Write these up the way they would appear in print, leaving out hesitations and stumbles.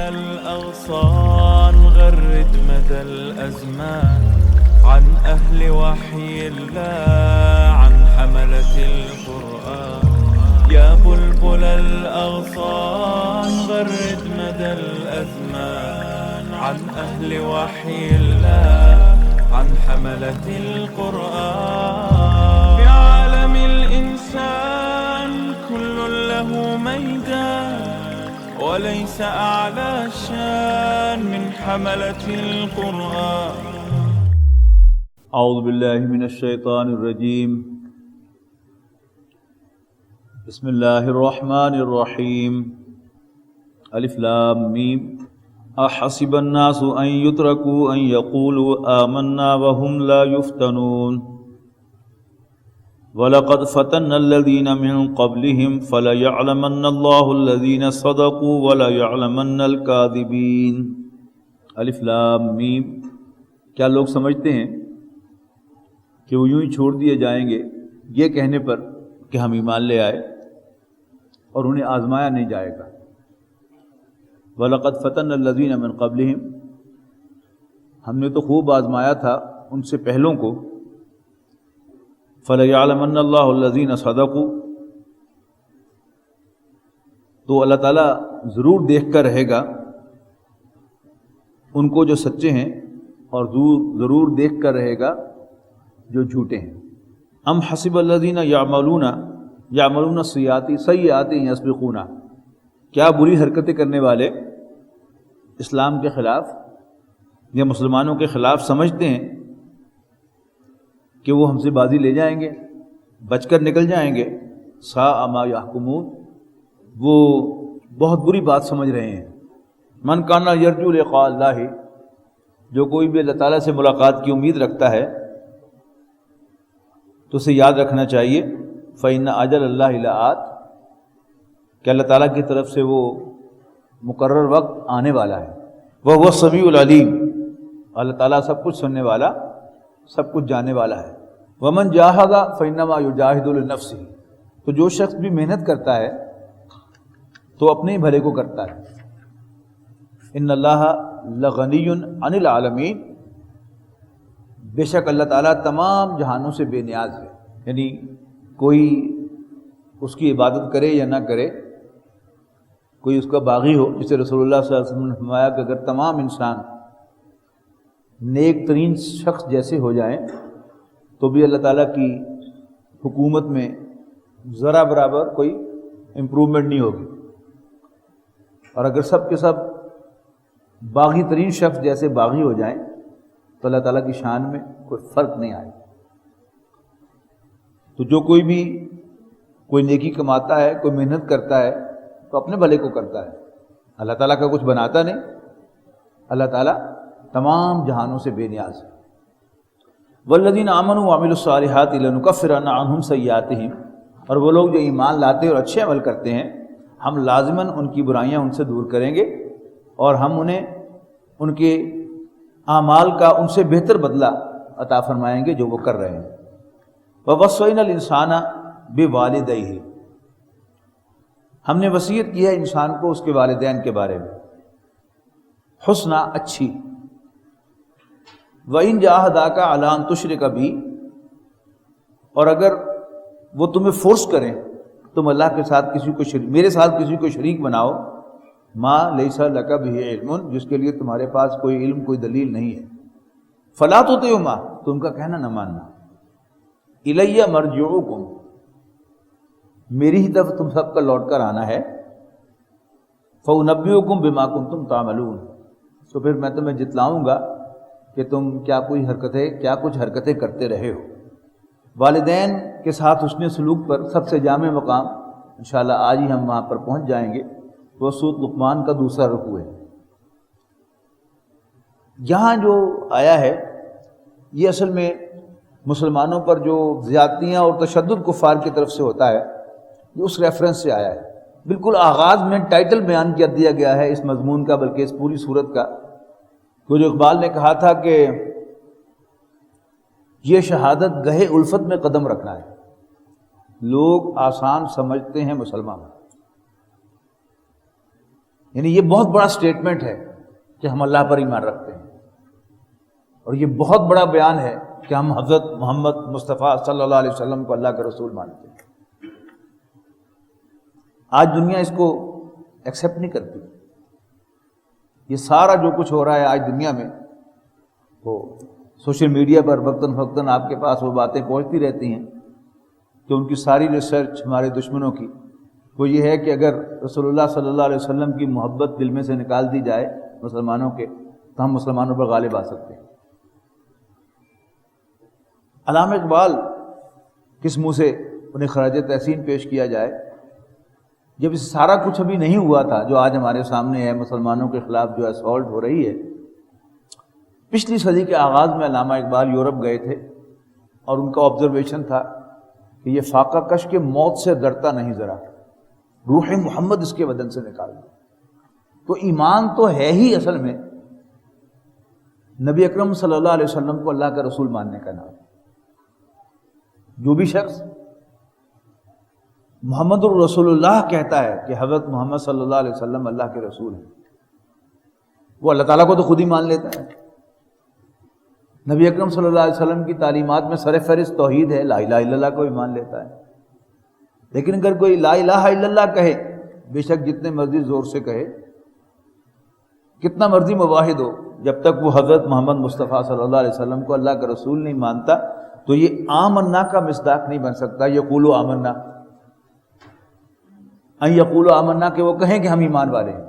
الأغصان غرد مدى الأزمان عن أهل وحي الله عن حملة القرآن يا بلبل الأغصان غرد مدى الأزمان عن أهل وحي الله عن حملة القرآن في عالم الإنسان كل له ميدان وليس أعلى شان من حملة القرآن. اعوذ باللہ من الشیطان الرجیم بسم اللہ الرحمن الرحیم الف لام میم احسب الناس ان يتركوا ان يقولوا آمنا وهم لا يفتنون وَلَقَدْ فَتَنَّا الَّذِينَ مِن قَبْلِهِمْ فَلَيَعْلَمَنَّ اللَّهُ الَّذِينَ صَدَقُوا وَلَيَعْلَمَنَّ الْكَاذِبِينَ. الف لام میم. کیا لوگ سمجھتے ہیں کہ وہ یوں ہی چھوڑ دیے جائیں گے یہ کہنے پر کہ ہم ایمان لے آئے اور انہیں آزمایا نہیں جائے گا؟ وَلَقَدْ فَتَنَّا الَّذِينَ مِن قَبْلِهِمْ، ہم نے تو خوب آزمایا تھا ان سے پہلوں کو. فَلَيَعْلَمَنَّ اللَّهُ الَّذِينَ صَدَقُوا، تو اللہ تعالیٰ ضرور دیکھ کر رہے گا ان کو جو سچے ہیں، اور ضرور دیکھ کر رہے گا جو جھوٹے ہیں. ام حسب الذین یعملون السیئات یسبقون، کیا بری حرکتیں کرنے والے اسلام کے خلاف یا مسلمانوں کے خلاف سمجھتے ہیں کہ وہ ہم سے بازی لے جائیں گے، بچ کر نکل جائیں گے؟ ساء ما یحکمون، وہ بہت بری بات سمجھ رہے ہیں. من کان یرجو لقاء اللہ، جو کوئی بھی اللہ تعالیٰ سے ملاقات کی امید رکھتا ہے تو اسے یاد رکھنا چاہیے فإن أجل اللہ لآت، کہ اللہ تعالیٰ کی طرف سے وہ مقرر وقت آنے والا ہے. وهو السمیع العلیم، اللہ تعالیٰ سب کچھ سننے والا، سب کچھ جاننے والا ہے. ومن جاہد فإنما یجاہد لنفسہ، تو جو شخص بھی محنت کرتا ہے تو اپنے ہی بھلے کو کرتا ہے. ان اللہ لغنی عن العالمین، بے شک اللہ تعالیٰ تمام جہانوں سے بے نیاز ہے. یعنی کوئی اس کی عبادت کرے یا نہ کرے، کوئی اس کا باغی ہو، جسے رسول اللہ صلی اللہ علیہ وسلم نے فرمایا کہ اگر تمام انسان نیک ترین شخص جیسے ہو جائیں تو بھی اللہ تعالیٰ کی حکومت میں ذرا برابر کوئی امپرومنٹ نہیں ہوگی. اور اگر سب کے سب باغی ترین شخص جیسے باغی ہو جائیں تو اللہ تعالیٰ کی شان میں کوئی فرق نہیں آئے. تو جو کوئی بھی کوئی نیکی کماتا ہے، کوئی محنت کرتا ہے تو اپنے بھلے کو کرتا ہے، اللہ تعالیٰ کا کچھ بناتا نہیں. اللہ تعالیٰ تمام جہانوں سے بے نیاز ہے. والذین آمنوا وعملوا الصالحات لنکفرن عنہم سیئاتہم، اور وہ لوگ جو ایمان لاتے اور اچھے عمل کرتے ہیں ہم لازماً ان کی برائیاں ان سے دور کریں گے اور ہم انہیں ان کے اعمال کا ان سے بہتر بدلہ عطا فرمائیں گے جو وہ کر رہے ہیں. ووصینا الانسان بوالدیہ، ہم نے وصیت کی ہے انسان کو اس کے والدین کے بارے میں حسنا، اچھی. وَإِن جَاهَدَاكَ عَلَىٰ أَن تُشْرِكَ بِي، اور اگر وہ تمہیں فورس کریں تم اللہ کے ساتھ میرے ساتھ کسی کو شریک بناؤ، ما لیس لک بہ علم، جس کے لیے تمہارے پاس کوئی علم، کوئی دلیل نہیں ہے، فلا تطعهما، تو ان کا کہنا نہ ماننا. الی مرجعکم، میری ہی طرف تم سب کا لوٹ کر آنا ہے. فانبئکم بما کنتم تعملون، تو پھر میں تمہیں جتلاؤں گا کہ تم کیا کچھ حرکتیں کرتے رہے ہو. والدین کے ساتھ حسن سلوک پر سب سے جامع مقام انشاءاللہ آج ہی ہم وہاں پر پہنچ جائیں گے. وہ سورۃ لقمان کا دوسرا رکوع ہے. یہاں جو آیا ہے یہ اصل میں مسلمانوں پر جو زیادتیاں اور تشدد کفار کی طرف سے ہوتا ہے یہ اس ریفرنس سے آیا ہے. بالکل آغاز میں ٹائٹل بیان کر دیا گیا ہے اس مضمون کا، بلکہ اس پوری صورت کا. تو جو اقبال نے کہا تھا کہ یہ شہادت گہے الفت میں قدم رکھنا ہے. لوگ آسان سمجھتے ہیں مسلمان، یعنی یہ بہت بڑا سٹیٹمنٹ ہے کہ ہم اللہ پر ایمان رکھتے ہیں، اور یہ بہت بڑا بیان ہے کہ ہم حضرت محمد مصطفیٰ صلی اللہ علیہ وسلم کو اللہ کا رسول مانتے ہیں۔ آج دنیا اس کو ایکسیپٹ نہیں کرتی۔ یہ سارا جو کچھ ہو رہا ہے آج دنیا میں، وہ سوشل میڈیا پر وقتاً فوقتاً آپ کے پاس وہ باتیں پہنچتی رہتی ہیں کہ ان کی ساری ریسرچ ہمارے دشمنوں کی وہ یہ ہے کہ اگر رسول اللہ صلی اللہ علیہ وسلم کی محبت دل میں سے نکال دی جائے مسلمانوں کے، تو ہم مسلمانوں پر غالب آ سکتے ہیں۔ علامہ اقبال کس منہ سے انہیں خراج تحسین پیش کیا جائے جب اس سارا کچھ ابھی نہیں ہوا تھا جو آج ہمارے سامنے ہے، مسلمانوں کے خلاف جو اسالٹ ہو رہی ہے۔ پچھلی صدی کے آغاز میں علامہ اقبال یورپ گئے تھے اور ان کا آبزرویشن تھا کہ یہ فاقہ کش کے موت سے ڈرتا نہیں، ذرا روح محمد اس کے بدن سے نکال دو۔ تو ایمان تو ہے ہی اصل میں نبی اکرم صلی اللہ علیہ وسلم کو اللہ کا رسول ماننے کا نام۔ جو بھی شخص محمد الرسول اللہ کہتا ہے کہ حضرت محمد صلی اللہ علیہ وسلم اللہ کے رسول ہیں، وہ اللہ تعالیٰ کو تو خود ہی مان لیتا ہے۔ نبی اکرم صلی اللہ علیہ وسلم کی تعلیمات میں سر فہرست توحید ہے، لا الہ الا اللہ کو بھی مان لیتا ہے۔ لیکن اگر کوئی لا الہ الا اللہ کہے، بے شک جتنے مرضی زور سے کہے، کتنا مرضی مواحد ہو، جب تک وہ حضرت محمد مصطفیٰ صلی اللہ علیہ وسلم کو اللہ کا رسول نہیں مانتا تو یہ آمنا کا مصداق نہیں بن سکتا۔ یقولوا آمنا، ان یقولوا آمنا کہ وہ کہیں کہ ہم ایمان والے ہیں۔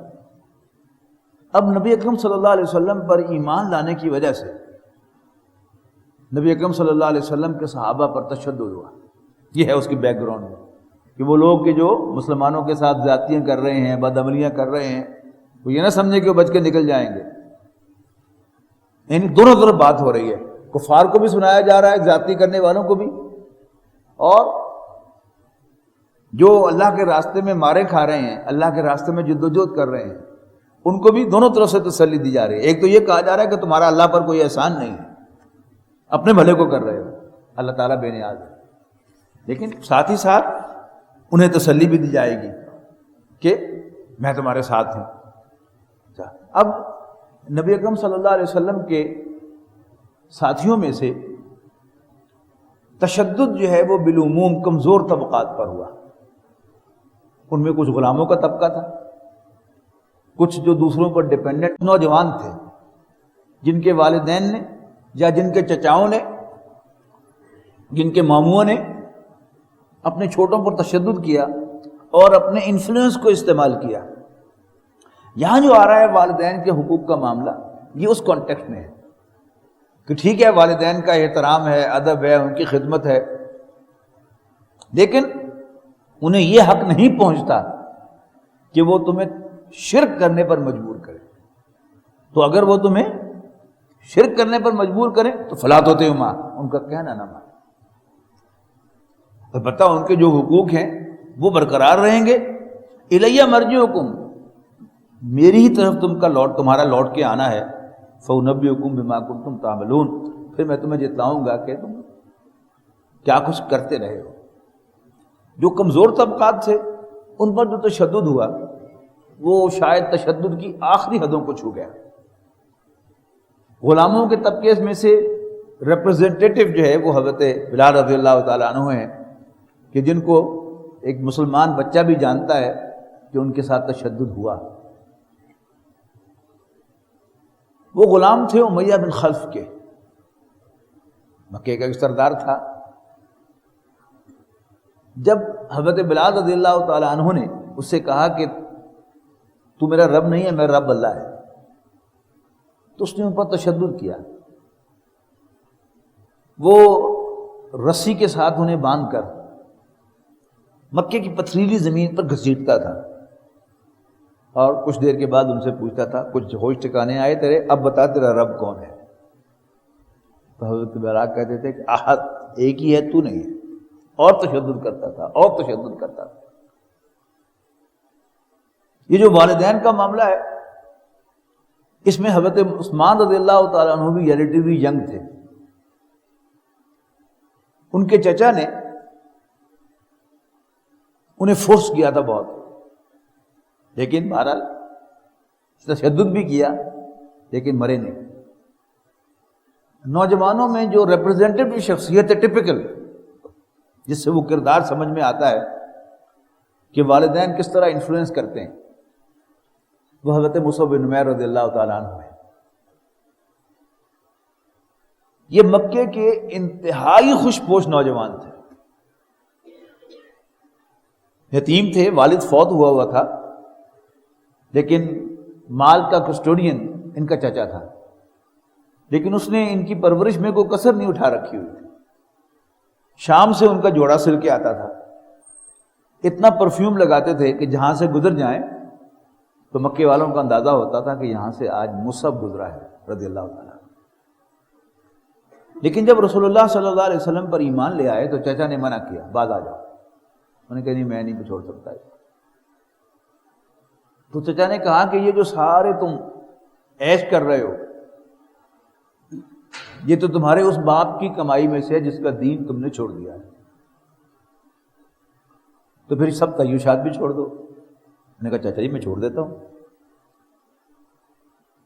اب نبی اکرم صلی اللہ علیہ وسلم پر ایمان لانے کی وجہ سے نبی اکرم صلی اللہ علیہ وسلم کے صحابہ پر تشدد ہوا۔ یہ ہے اس کی بیک گراؤنڈ میں کہ وہ لوگ کہ جو مسلمانوں کے ساتھ زیادتیاں کر رہے ہیں، بدعملیاں کر رہے ہیں، وہ یہ نہ سمجھے کہ وہ بچ کے نکل جائیں گے۔ یعنی دونوں طرف بات ہو رہی ہے، کفار کو بھی سنایا جا رہا ہے، زیادتی کرنے والوں کو بھی، اور جو اللہ کے راستے میں مارے کھا رہے ہیں، اللہ کے راستے میں جدوجہد کر رہے ہیں، ان کو بھی دونوں طرف سے تسلی دی جا رہی ہے۔ ایک تو یہ کہا جا رہا ہے کہ تمہارا اللہ پر کوئی احسان نہیں ہے، اپنے بھلے کو کر رہے ہو، اللہ تعالیٰ بے نیاز ہے، لیکن ساتھ ہی ساتھ انہیں تسلی بھی دی جائے گی کہ میں تمہارے ساتھ ہوں۔ اب نبی اکرم صلی اللہ علیہ وسلم کے ساتھیوں میں سے تشدد جو ہے وہ بالعموم کمزور طبقات پر ہوا۔ ان میں کچھ غلاموں کا طبقہ تھا، کچھ جو دوسروں پر ڈیپینڈنٹ نوجوان تھے، جن کے والدین نے یا جن کے چچاؤں نے، جن کے ماموں نے اپنے چھوٹوں پر تشدد کیا اور اپنے انفلوئنس کو استعمال کیا۔ یہاں جو آ رہا ہے والدین کے حقوق کا معاملہ، یہ اس کانٹیکسٹ میں ہے کہ ٹھیک ہے والدین کا احترام ہے، ادب ہے، ان کی خدمت ہے، لیکن انہیں یہ حق نہیں پہنچتا کہ وہ تمہیں شرک کرنے پر مجبور کرے۔ تو اگر وہ تمہیں شرک کرنے پر مجبور کریں تو فلا تطعہما، ان کا کہنا نہ مان۔ البتہ ان کے جو حقوق ہیں وہ برقرار رہیں گے۔ الیہ مرجعکم، میری ہی طرف تمہارا لوٹ کے آنا ہے۔ فأنبئکم بما کنتم تعملون، پھر میں تمہیں جتلاؤں گا کہ تم کیا کچھ کرتے رہے ہو۔ جو کمزور طبقات تھے ان پر جو تشدد ہوا وہ شاید تشدد کی آخری حدوں کو چھو گیا۔ غلاموں کے طبقے میں سے ریپرزنٹیٹو جو ہے وہ حضرت بلال رضی اللہ تعالیٰ عنہ ہیں، کہ جن کو ایک مسلمان بچہ بھی جانتا ہے کہ ان کے ساتھ تشدد ہوا۔ وہ غلام تھے امیہ بن خلف کے، مکے کا ایک سردار تھا۔ جب حضرت بلال رضی اللہ تعالیٰ عنہ نے اس سے کہا کہ تو میرا رب نہیں ہے، میرا رب اللہ ہے، تو اس نے ان پر تشدد کیا۔ وہ رسی کے ساتھ انہیں باندھ کر مکے کی پتھریلی زمین پر گھسیٹتا تھا، اور کچھ دیر کے بعد ان سے پوچھتا تھا کچھ ہوش ٹھکانے آئے تیرے، اب بتا تیرا رب کون ہے؟ تو حضرت بلال کہتے تھے کہ احد، ایک ہی ہے، تو نہیں ہے، اور تشدد کرتا تھا اور تشدد کرتا تھا۔ یہ جو والدین کا معاملہ ہے، اس میں حضرت عثمان رضی اللہ تعالیٰ عنہ بھی ریلیٹیولی ینگ تھے۔ ان کے چچا نے انہیں فورس کیا تھا بہت، لیکن بہرحال تشدد بھی کیا لیکن مرے نہیں۔ نوجوانوں میں جو ریپرزینٹیو شخصیت ہے ٹپیکل، جس سے وہ کردار سمجھ میں آتا ہے کہ والدین کس طرح انفلوئنس کرتے ہیں، وہ حضرت مصعب بن عمیر رضی اللہ تعالیٰ عنہ ہے۔ یہ مکے کے انتہائی خوش پوش نوجوان تھے، یتیم تھے، والد فوت ہوا تھا، لیکن مال کا کسٹوڈین ان کا چچا تھا، لیکن اس نے ان کی پرورش میں کوئی کسر نہیں اٹھا رکھی ہوئی تھی۔ شام سے ان کا جوڑا سل کے آتا تھا، اتنا پرفیوم لگاتے تھے کہ جہاں سے گزر جائیں تو مکے والوں کا اندازہ ہوتا تھا کہ یہاں سے آج مصعب گزرا ہے رضی اللہ تعالیٰ۔ لیکن جب رسول اللہ صلی اللہ علیہ وسلم پر ایمان لے آئے تو چچا نے منع کیا، بعد آ جاؤ۔ انہوں نے کہا نہیں، میں نہیں چھوڑ سکتا۔ تو چچا نے کہا کہ یہ جو سارے تم عیش کر رہے ہو، یہ تو تمہارے اس باپ کی کمائی میں سے ہے جس کا دین تم نے چھوڑ دیا ہے، تو پھر سب تعیشات بھی چھوڑ دو۔ میں نے کہا چچا جی میں چھوڑ دیتا ہوں۔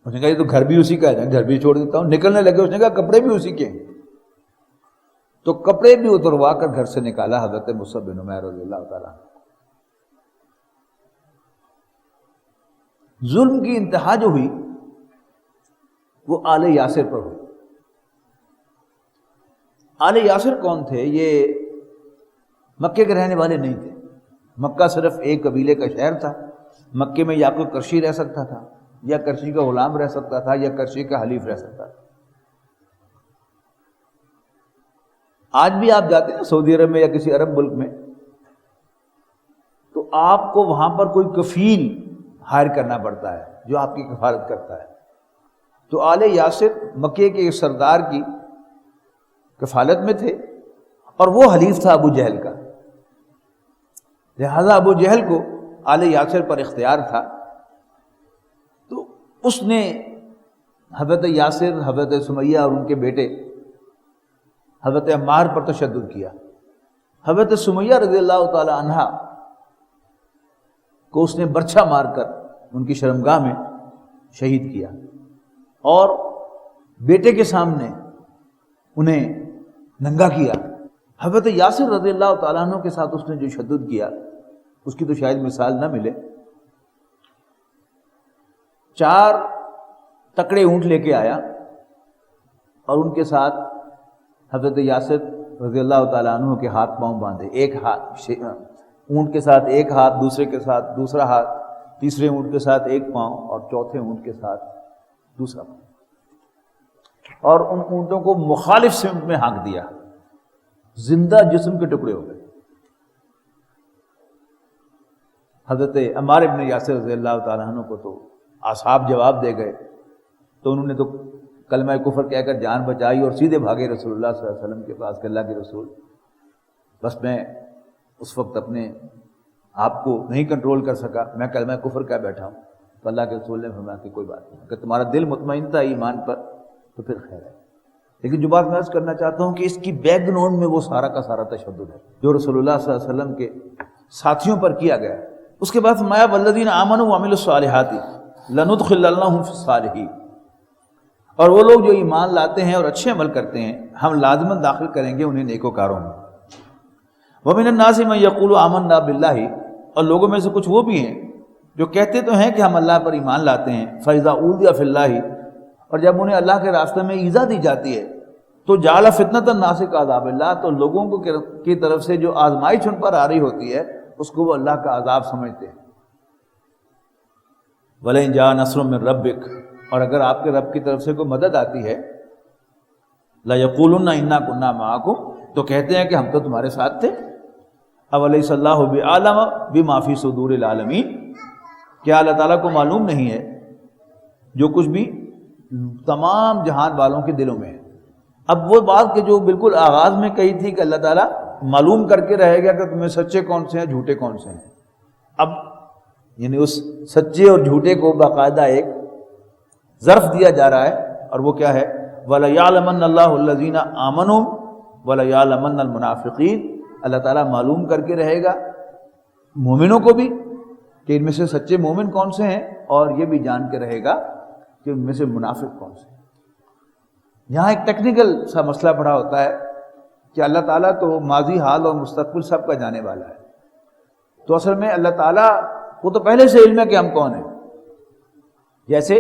اس نے کہا یہ تو گھر بھی اسی کا ہے، گھر بھی چھوڑ دیتا ہوں۔ نکلنے لگے، اس نے کہا کپڑے بھی اسی کے ہیں، تو کپڑے بھی اتروا کر گھر سے نکالا حضرت مصعب بن عمیر رضی اللہ تعالیٰ۔ ظلم کی انتہا جو ہوئی وہ آل یاسر پر ہوئی۔ آل یاسر کون تھے؟ یہ مکے کے رہنے والے نہیں تھے، مکہ صرف ایک قبیلے کا شہر تھا۔ مکے میں یا کوئی کرشی رہ سکتا تھا، یا کرشی کا غلام رہ سکتا تھا، یا کرشی کا حلیف رہ سکتا تھا۔ آج بھی آپ جاتے ہیں سعودی عرب میں یا کسی عرب ملک میں، تو آپ کو وہاں پر کوئی کفیل ہائر کرنا پڑتا ہے جو آپ کی کفالت کرتا ہے۔ تو آل یاسر مکے کے سردار کی کفالت میں تھے، اور وہ حلیف تھا ابو جہل کا، لہذا ابو جہل کو آل یاسر پر اختیار تھا۔ تو اس نے حضرت یاسر، حضرت سمیہ اور ان کے بیٹے حضرت عمار پر تشدد کیا۔ حضرت سمیہ رضی اللہ تعالی عنہا کو اس نے برچھا مار کر ان کی شرمگاہ میں شہید کیا، اور بیٹے کے سامنے انہیں ننگا کیا۔ حضرت یاسر رضی اللہ تعالیٰ عنہ کے ساتھ اس نے جو تشدد کیا اس کی تو شاید مثال نہ ملے۔ 4 تکڑے اونٹ لے کے آیا، اور ان کے ساتھ حضرت یاسر رضی اللہ تعالیٰ عنہ کے ہاتھ پاؤں باندھے، ایک ہاتھ اونٹ کے ساتھ ایک ہاتھ، دوسرے کے ساتھ دوسرا ہاتھ، تیسرے اونٹ کے ساتھ ایک پاؤں، اور چوتھے اونٹ کے ساتھ دوسرا پاؤں، اور ان اونٹوں کو مخالف سمت میں ہانک دیا، زندہ جسم کے ٹکڑے ہو گئے۔ حضرت عمار ابن یاسر رضی اللہ تعالیٰ عنہ کو تو اصحاب جواب دے گئے، تو انہوں نے تو کلمہ کفر کہہ کر جان بچائی اور سیدھے بھاگے رسول اللہ صلی اللہ علیہ وسلم کے پاس کہ اللہ کے رسول، بس میں اس وقت اپنے آپ کو نہیں کنٹرول کر سکا، میں کلمہ کفر کہہ بیٹھا ہوں۔ تو اللہ کے رسول نے فرمایا کہ کوئی بات نہیں، اگر تمہارا دل مطمئن تھا ایمان پر تو پھر خیر ہے۔ لیکن جو بات میں عرض کرنا چاہتا ہوں کہ اس کی بیک گراؤنڈ میں وہ سارا کا سارا تشدد ہے جو رسول اللہ صلی اللہ علیہ وسلم کے ساتھیوں پر کیا گیا۔ اس کے بعد فرمایا والذین آمنوا وعملوا الصالحات لندخلنہم فی الصالحین، اور وہ لوگ جو ایمان لاتے ہیں اور اچھے عمل کرتے ہیں ہم لازماً داخل کریں گے انہیں نیکوکاروں میں۔ ومن الناس من یقول آمنا باللہ، اور لوگوں میں سے کچھ وہ بھی ہیں جو کہتے تو ہیں کہ ہم اللہ پر ایمان لاتے ہیں، فاذا اوذی فی اللہ، اور جب انہیں اللہ کے راستے میں ایذا دی جاتی ہے تو جعل فتنۃ الناس کعذاب اللہ، تو لوگوں کو کی طرف سے جو آزمائش ان پر آ رہی ہوتی ہے اس کو وہ اللہ کا عذاب سمجھتے ہیں۔ وَلَئِن جَاءَ نَصْرٌ مِّن رَّبِّكَ، اور اگر آپ کے رب کی طرف سے کوئی مدد آتی ہے، لَيَقُولُنَّ إِنَّا كُنَّا مَعَكُمْ، تو کہتے ہیں کہ ہم تو تمہارے ساتھ تھے۔ أَوَلَيْسَ اللَّهُ بِأَعْلَمَ بِمَا فِي صُدُورِ الْعَالَمِينَ، کیا اللہ تعالیٰ کو معلوم نہیں ہے جو کچھ بھی تمام جہان والوں کے دلوں میں ہے۔ اب وہ بات کہ جو بالکل آغاز میں کہی تھی کہ اللہ تعالیٰ معلوم کر کے رہے گا کہ تمہیں سچے کون سے ہیں جھوٹے کون سے ہیں، اب یعنی اس سچے اور جھوٹے کو باقاعدہ ایک ظرف دیا جا رہا ہے، اور وہ کیا ہے؟ وَلَيَعْلَمَنَّ اللَّهُ الَّذِينَ آمَنُوا وَلَيَعْلَمَنَّ الْمُنَافِقِينَ، اللہ تعالیٰ معلوم کر کے رہے گا مومنوں کو بھی کہ ان میں سے سچے مومن کون سے ہیں، اور یہ بھی جان کے رہے گا کہ ان میں سے منافق کون سے. یہاں ایک ٹیکنیکل سا مسئلہ پڑا ہوتا ہے کہ اللہ تعالیٰ تو ماضی، حال اور مستقبل سب کا جانے والا ہے. تو اصل میں اللہ تعالیٰ کو تو پہلے سے علم ہے کہ ہم کون ہیں. جیسے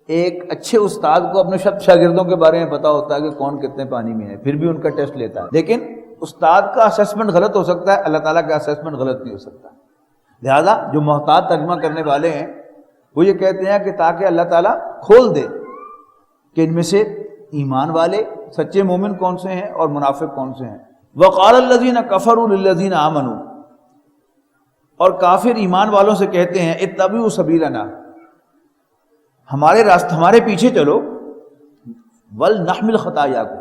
ایک اچھے استاد کو اپنے شاگردوں کے بارے میں پتا ہوتا ہے کہ کون کتنے پانی میں ہے، پھر بھی ان کا ٹیسٹ لیتا ہے. لیکن استاد کا اسیسمنٹ غلط ہو سکتا ہے، اللہ تعالیٰ کا اسیسمنٹ غلط نہیں ہو سکتا. لہذا جو محتاط ترجمہ کرنے والے ہیں وہ یہ کہتے ہیں کہ تاکہ اللہ تعالیٰ کھول دے کہ ان میں سے ایمان والے سچے مومن کون سے ہیں اور منافق کون سے ہیں. وقال الذین کفروا للذین آمنوا، اور کافر ایمان والوں سے کہتے ہیں اتبعوا سبیلنا، ہمارے راستہ، ہمارے پیچھے چلو، ولنحمل خطایاکم،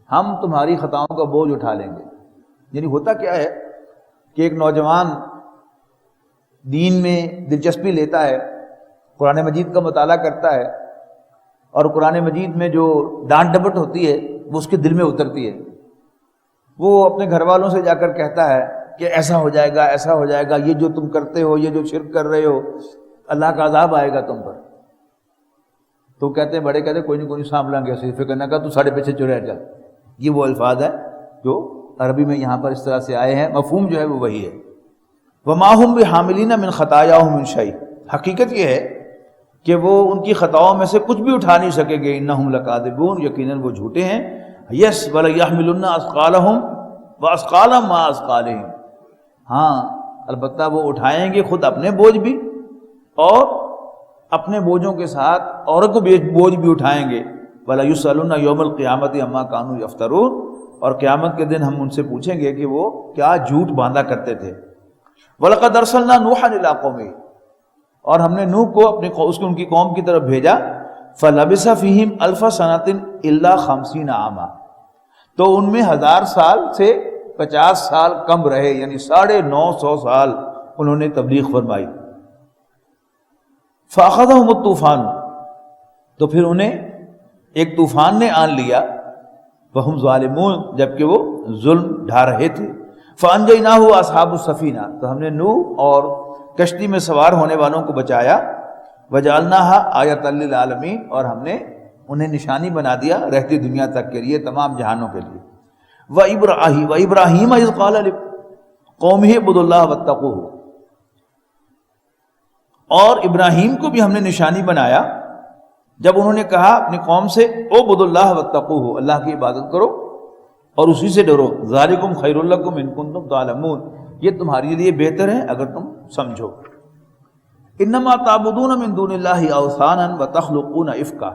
ہم تمہاری خطاؤں کا بوجھ اٹھا لیں گے. یعنی ہوتا کیا ہے کہ ایک نوجوان دین میں دلچسپی لیتا ہے، قرآن مجید کا مطالعہ کرتا ہے، اور قرآن مجید میں جو ڈانٹ ڈپٹ ہوتی ہے وہ اس کے دل میں اترتی ہے. وہ اپنے گھر والوں سے جا کر کہتا ہے کہ ایسا ہو جائے گا، ایسا ہو جائے گا، یہ جو تم کرتے ہو، یہ جو شرک کر رہے ہو، اللہ کا عذاب آئے گا تم پر. تو کہتے ہیں بڑے کہتے ہیں کوئی نہیں سانبھ لیں گے، ایسے فکر نہ کر، تو ساڑھے پیچھے چڑھے جا. یہ وہ الفاظ ہے جو عربی میں یہاں پر اس طرح سے آئے ہیں، مفہوم جو ہے وہ وہی ہے. وما هم بحاملین من خطایاہم من شیء، حقیقت یہ ہے کہ وہ ان کی خطاؤں میں سے کچھ بھی اٹھا نہیں سکیں گے. انہم لکاذبون، یقیناً وہ جھوٹے ہیں. یس ولیحملن اثقالہم واثقالا مع اثقالہم، ہاں البتہ وہ اٹھائیں گے خود اپنے بوجھ بھی اور اپنے بوجھوں کے ساتھ اوروں کو بوجھ بھی اٹھائیں گے. وَلَيُسْأَلُنَّ يَوْمَ الْقِيَامَةِ عَمَّا كَانُوا يَفْتَرُونَ، اور قیامت کے دن ہم ان سے پوچھیں گے کہ وہ کیا جھوٹ باندھا کرتے تھے. وَلَقَدْ أَرْسَلْنَا نُوحًا إِلَىٰ قَوْمِهِ، اور ہم نے نوح کو ان کی قوم کی طرف بھیجا. فَلَبِثَ فِيهِمْ أَلْفَ سَنَةٍ إِلَّا 50 عَامًا، تو ان میں 1000 سال سے 50 سال کم رہے، یعنی 950 سال انہوں نے تبلیغ فرمائی. فَأَخَذَهُمُ الطُّوفَانُ، تو پھر انہیں ایک طوفان نے آن لیا. وَهُمْ ظَالِمُونَ، جبکہ وہ ظلم ڈھا رہے تھے. فَأَنْجَيْنَاهُ وَأَصْحَابُ السَّفِينَةِ، تو ہم نے نوح اور کشتی میں سوار ہونے والوں کو بچایا. وَجَعَلْنَاهَا آیَةً لِّلْعَالَمِينَ، اور ہم نے انہیں نشانی بنا دیا رہتی دنیا تک کے لیے، تمام جہانوں کے لیے. وَإِبْرَاهِيمَ إِذْ قَالَ لِقَوْمِهِ اعْبُدُوا اللَّهَ وَاتَّقُوهُ، اور ابراہیم کو بھی ہم نے نشانی بنایا جب انہوں نے کہا اپنی قوم سے اعبدوا اللہ واتقوہ، اللہ کی عبادت کرو اور اسی سے ڈرو. ذالکم خیر لکم ان کنتم تعلمون، یہ تمہارے لیے بہتر ہے اگر تم سمجھو. انما تعبدون من دون اللہ اوثانا وتخلقون افکا،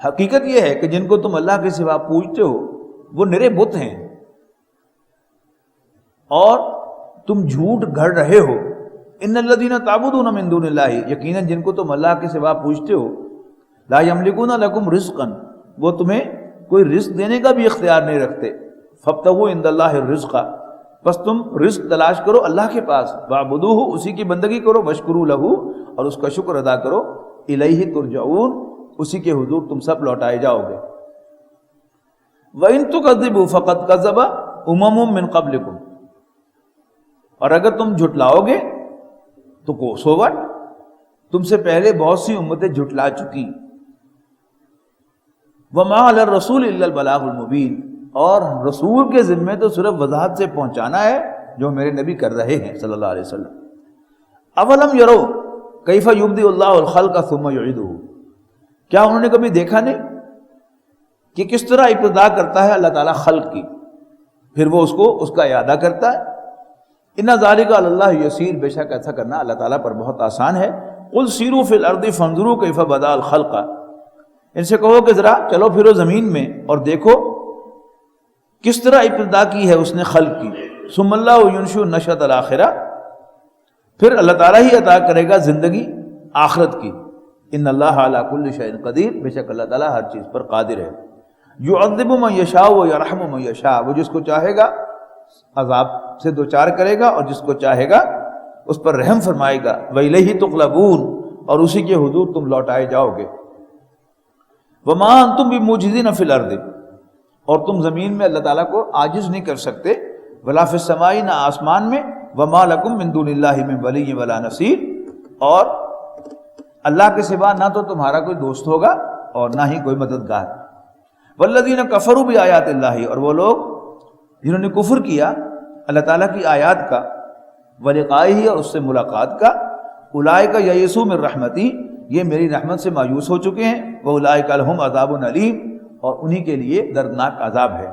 حقیقت یہ ہے کہ جن کو تم اللہ کے سوا پوجتے ہو وہ نرے بت ہیں اور تم جھوٹ گھڑ رہے ہو. ان الذین تعبدون من دون اللہ، یقیناً جن کو تم اللہ کے سوا پوجتے ہو، لا یملکون لکم رزقا، وہ تمہیں کوئی رزق دینے کا بھی اختیار نہیں رکھتے. فابتغوا عند اللہ الرزق، بس تم رزق تلاش کرو اللہ کے پاس. واعبدوہ، اسی کی بندگی کرو. واشکروا لہ، اور اس کا شکر ادا کرو. الیہ ترجعون، اسی کے حضور تم سب لوٹائے جاؤ گے. وَإِن تُكَذِّبُوا فَقَدْ كَذَّبَ أُمَمٌ مِّن قَبْلِكُمْ، اور اگر تم جھٹلاؤ گے تو سو وٹ، تم سے پہلے بہت سی امتیں جھٹلا چکی. وَمَا عَلَى الرَّسُولِ إِلَّا الْبَلَاغُ الْمُبِينُ، اور رسول کے ذمے تو صرف وضاحت سے پہنچانا ہے جو میرے نبی کر رہے ہیں صلی اللہ علیہ وسلم. اَوَلَمْ يَرَوْا كَيْفَ يُبْدِئُ اللَّهُ الْخَلْقَ ثُمَّ يُعِيدُهُ، کیا انہوں نے کبھی دیکھا نہیں کہ کس طرح ابتدا کرتا ہے اللہ تعالیٰ خلق کی، پھر وہ اس کا اعادہ کرتا ہے. ان ذالک علی اللہ یسیر، بے شک ایسا کرنا اللہ تعالیٰ پر بہت آسان ہے. قل سیروا فی الارض فانظروا کیف بدا الخلق، ان سے کہو کہ ذرا چلو پھرو زمین میں اور دیکھو کس طرح ابتدا کی ہے اس نے خلق کی. ثم اللہ ینشئ النشأۃ الآخرہ، پھر اللہ تعالیٰ ہی عطا کرے گا زندگی آخرت کی. ان اللہ علی کل شیء قدیر، بے شک اللہ تعالیٰ ہر چیز پر قادر ہے. یعذب من یشاء ویرحم من یشاء، وہ جس کو چاہے گا عذاب سے دوچار کرے گا اور جس کو چاہے گا اس پر رحم فرمائے گا. وَإِلَيْهِ تُقْلَبُونَ، اور اسی کے حضور تم لوٹائے جاؤ گے. وَمَا أَنْتُمْ بِمُعْجِزِينَ فِي الْأَرْضِ، اور تم زمین میں اللہ تعالیٰ کو عاجز نہیں کر سکتے. وَلَا فِي السَّمَاءِ، نہ آسمان میں. وما لکم من دون اللہ من ولی ولا نصیر، اور اللہ کے سوا نہ تو تمہارا کوئی دوست ہوگا اور نہ ہی کوئی مددگار۔ والذین کفروا بآیات اللہ، اور وہ لوگ جنہوں نے کفر کیا اللہ تعالیٰ کی آیات کا، ولقائہ، اور اس سے ملاقات کا، اولئک یئسوا من رحمتی، یہ میری رحمت سے مایوس ہو چکے ہیں، واولئک لہم عذاب علیم، اور انہی کے لیے دردناک عذاب ہے۔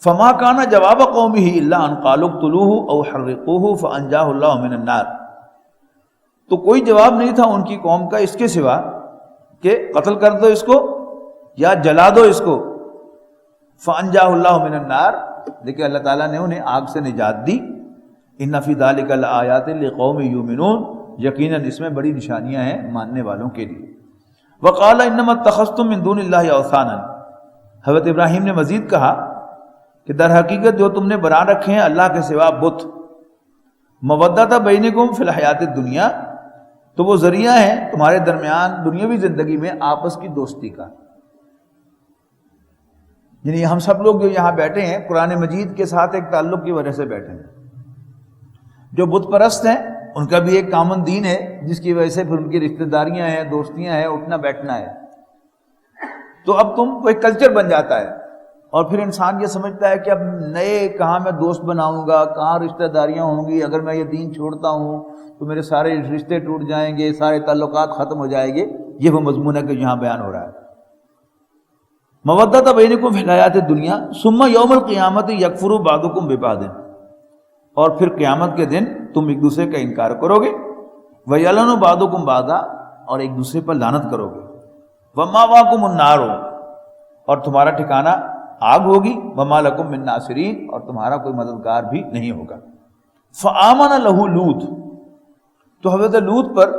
فما کان جواب قومہ الا ان قالوا اقتلوہ او حرقوہ فانجاہ اللہ من النار، تو کوئی جواب نہیں تھا ان کی قوم کا اس کے سوا کہ قتل کر دو اس کو یا جلا دو اس کو، فانجاہ اللہ من النار، لیکن اللہ تعالیٰ نے انہیں آگ سے نجات دی۔ ان فی ذلک لآیات لقوم یؤمنون، یقیناً اس میں بڑی نشانیاں ہیں ماننے والوں کے لیے۔ وقال انما اتخذتم من دون اللہ اوثانا، حضرت ابراہیم نے مزید کہا کہ در حقیقت جو تم نے بنا رکھے ہیں اللہ کے سوا بت، مودۃ بینکم فی الحیات الدنیا، تو وہ ذریعہ ہیں تمہارے درمیان دنیاوی زندگی میں آپس کی دوستی کا۔ یعنی ہم سب لوگ جو یہاں بیٹھے ہیں قرآن مجید کے ساتھ ایک تعلق کی وجہ سے بیٹھے ہیں۔ جو بت پرست ہیں ان کا بھی ایک کامن دین ہے جس کی وجہ سے پھر ان کی رشتہ داریاں ہیں، دوستیاں ہیں، اٹھنا بیٹھنا ہے۔ تو اب تم وہ ایک کلچر بن جاتا ہے، اور پھر انسان یہ سمجھتا ہے کہ اب نئے کہاں میں دوست بناؤں گا، کہاں رشتہ داریاں ہوں گی، اگر میں یہ دین چھوڑتا ہوں تو میرے سارے رشتے ٹوٹ جائیں گے، سارے تعلقات ختم ہو جائیں گے۔ یہ وہ مضمون ہے کہ یہاں بیان ہو رہا ہے۔ مودۃ بینکم فی الحیات الدنیا ثم یوم القیامت یکفر بعضکم ببعض، اور پھر قیامت کے دن تم ایک دوسرے کا انکار کرو گے، ویلن بعضکم بعضا، اور ایک دوسرے پر لعنت کرو گے، ومأواکم النار، اور تمہارا ٹھکانہ آگ ہوگی، وما لکم من ناصرین، اور تمہارا کوئی مددگار بھی نہیں ہوگا۔ فآمن لہ لوط، تو حضرت لوط پر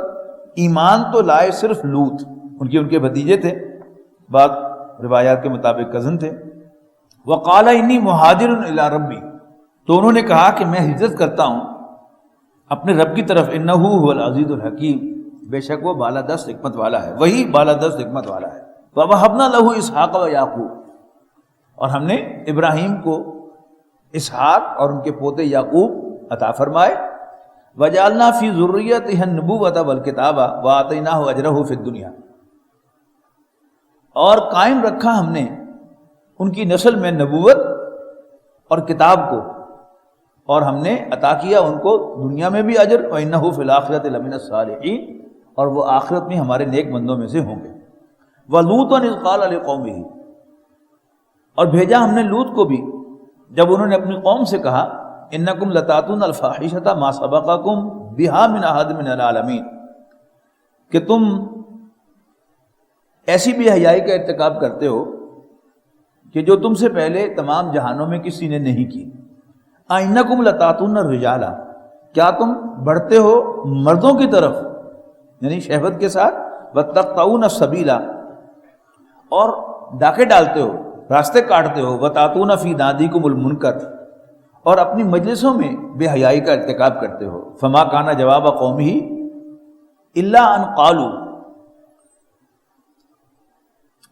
ایمان تو لائے صرف لوط، ان کے بھتیجے تھے، بعض روایات کے مطابق کزن تھے۔ وقال انی مہاجر الی ربی، تو انہوں نے کہا کہ میں ہجرت کرتا ہوں اپنے رب کی طرف، انہ هو العزیز الحکیم، بے شک وہ بالادست حکمت والا ہے، وہی بالادست حکمت والا ہے۔ ووهبنا له اسحاق و یعقوب، اور ہم نے ابراہیم کو اسحاق اور ان کے پوتے یعقوب عطا فرمائے۔ وجعلنا فی ذریتہ النبوۃ والکتاب وآتیناہ اجرہ فی الدنیا، اور قائم رکھا ہم نے ان کی نسل میں نبوت اور کتاب کو، اور ہم نے عطا کیا ان کو دنیا میں بھی اجر، وانہ فی الآخرۃ لمن الصالحین، اور وہ آخرت میں ہمارے نیک بندوں میں سے ہوں گے۔ وَلُوطًا اذ قال لقومہ، اور بھیجا ہم نے لوط کو بھی جب انہوں نے اپنی قوم سے کہا، انکم لتاتون الفاحشۃ ما سبقکم بہا من احد من العالمین، کہ تم ایسی بے حیائی کا ارتکاب کرتے ہو کہ جو تم سے پہلے تمام جہانوں میں کسی نے نہیں کی۔ انکم لتاتون الرجال، کیا تم بڑھتے ہو مردوں کی طرف، یعنی شہوت کے ساتھ، وتقطعون السبیل، اور ڈاکے ڈالتے ہو، راستے کاٹتے ہو، وتاتون فی نادیکم المنکر، اور اپنی مجلسوں میں بے حیائی کا ارتکاب کرتے ہو۔ فما کان جواب قومہ الا ان قالوا،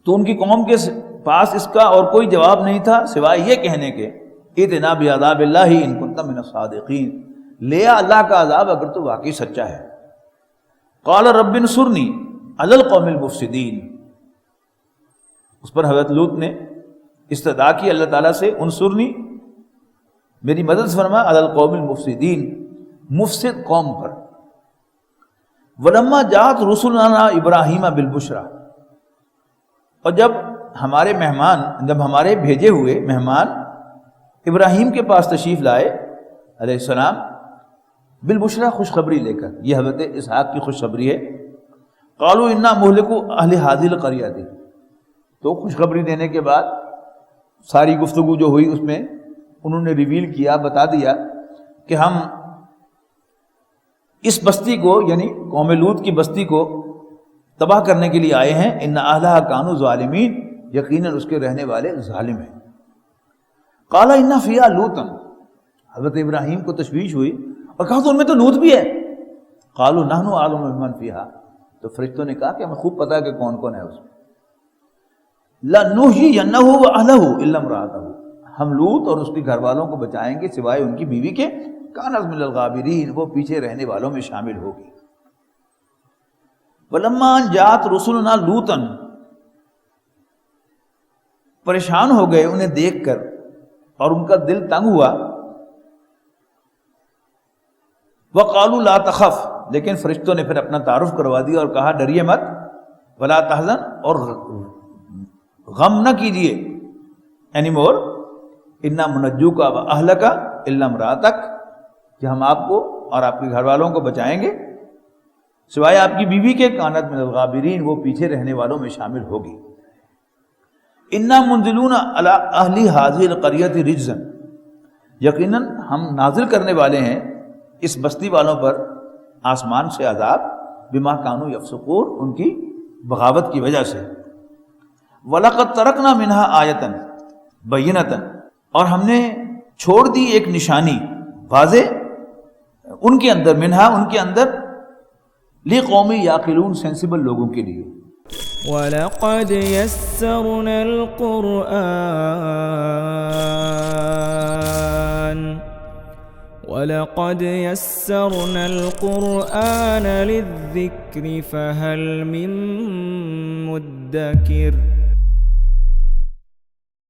تو ان کی قوم کے پاس اس کا اور کوئی جواب نہیں تھا سوائے یہ کہنے کے، ائتنا بعذاب اللہ ان کنت من الصادقین، لے آ اللہ کا عذاب اگر تو واقعی سچا ہے۔ قال رب انصرنی علی القوم المفسدین، اس پر حضرت لوط نے استدعا کی اللہ تعالیٰ سے، انصرنی، میری مدد فرما، علی القوم المفسدین، مفسد قوم پر۔ ولما جاءت رسلنا ابراہیم بالبشرا، اور جب ہمارے بھیجے ہوئے مہمان ابراہیم کے پاس تشریف لائے علیہ السلام، بالبشرا، خوشخبری لے کر، یہ حضرت اسحاق کی خوشخبری ہے۔ قالوا انا مہلکو اہل هذه القریۃ، تو خوشخبری دینے کے بعد ساری گفتگو جو ہوئی اس میں انہوں نے ریویل کیا، بتا دیا کہ ہم اس بستی کو، یعنی قوم لوط کی بستی کو تباہ کرنے کے لیے آئے ہیں۔ ان اہلھا کانوا ظالمین، یقیناً اس کے رہنے والے ظالم ہیں۔ قال ان فیہا لوطا، حضرت ابراہیم کو تشویش ہوئی اور کہا تو ان میں تو لوط بھی ہے۔ قالوا نحن اعلم بمن فیہا، تو فرشتوں نے کہا کہ ہمیں خوب پتہ ہے کہ کون کون ہے اس میں۔ لنحیینہ واہلہ الا امرأتہ، ہم لوط اور اس کے گھر والوں کو بچائیں گے سوائے ان کی بیوی کے، کانت من الغابرین، وہ پیچھے رہنے والوں میں شامل ہوگی۔ ولما ان جاءت رسلنا لوطا، پریشان ہو گئے انہیں دیکھ کر اور ان کا دل تنگ ہوا۔ وقالوا لا تخف، لیکن فرشتوں نے پھر اپنا تعارف کروا دیا اور کہا ڈریے مت، ولا تحزن، اور غم نہ کیجیے اینی مور، انا منجوک و اہلک الا امراتک، کہ ہم آپ کو اور آپ کے گھر والوں کو بچائیں گے سوائے آپ کی بیوی کے، کانت من الغابرین، وہ پیچھے رہنے والوں میں شامل ہوگی۔ انا منزلون علی اہل هذه القریۃ رجزا، یقیناً ہم نازل کرنے والے ہیں اس بستی والوں پر آسمان سے عذاب، بما کانوا یفسقون، ان کی بغاوت کی وجہ سے۔ وَلَقَدْ تَرَكْنَا مِنْهَا آیَةً بَيِّنَةً، اور ہم نے چھوڑ دی ایک نشانی واضح ان کے اندر، منہا ان کے اندر، لِقَوْمٍ يَعْقِلُونَ، سینسیبل لوگوں کے لیے۔ وَلَقَدْ يَسَّرْنَا الْقُرْآنَ لِلذِّكْرِ فَهَلْ مِن مُّدَّكِرٍ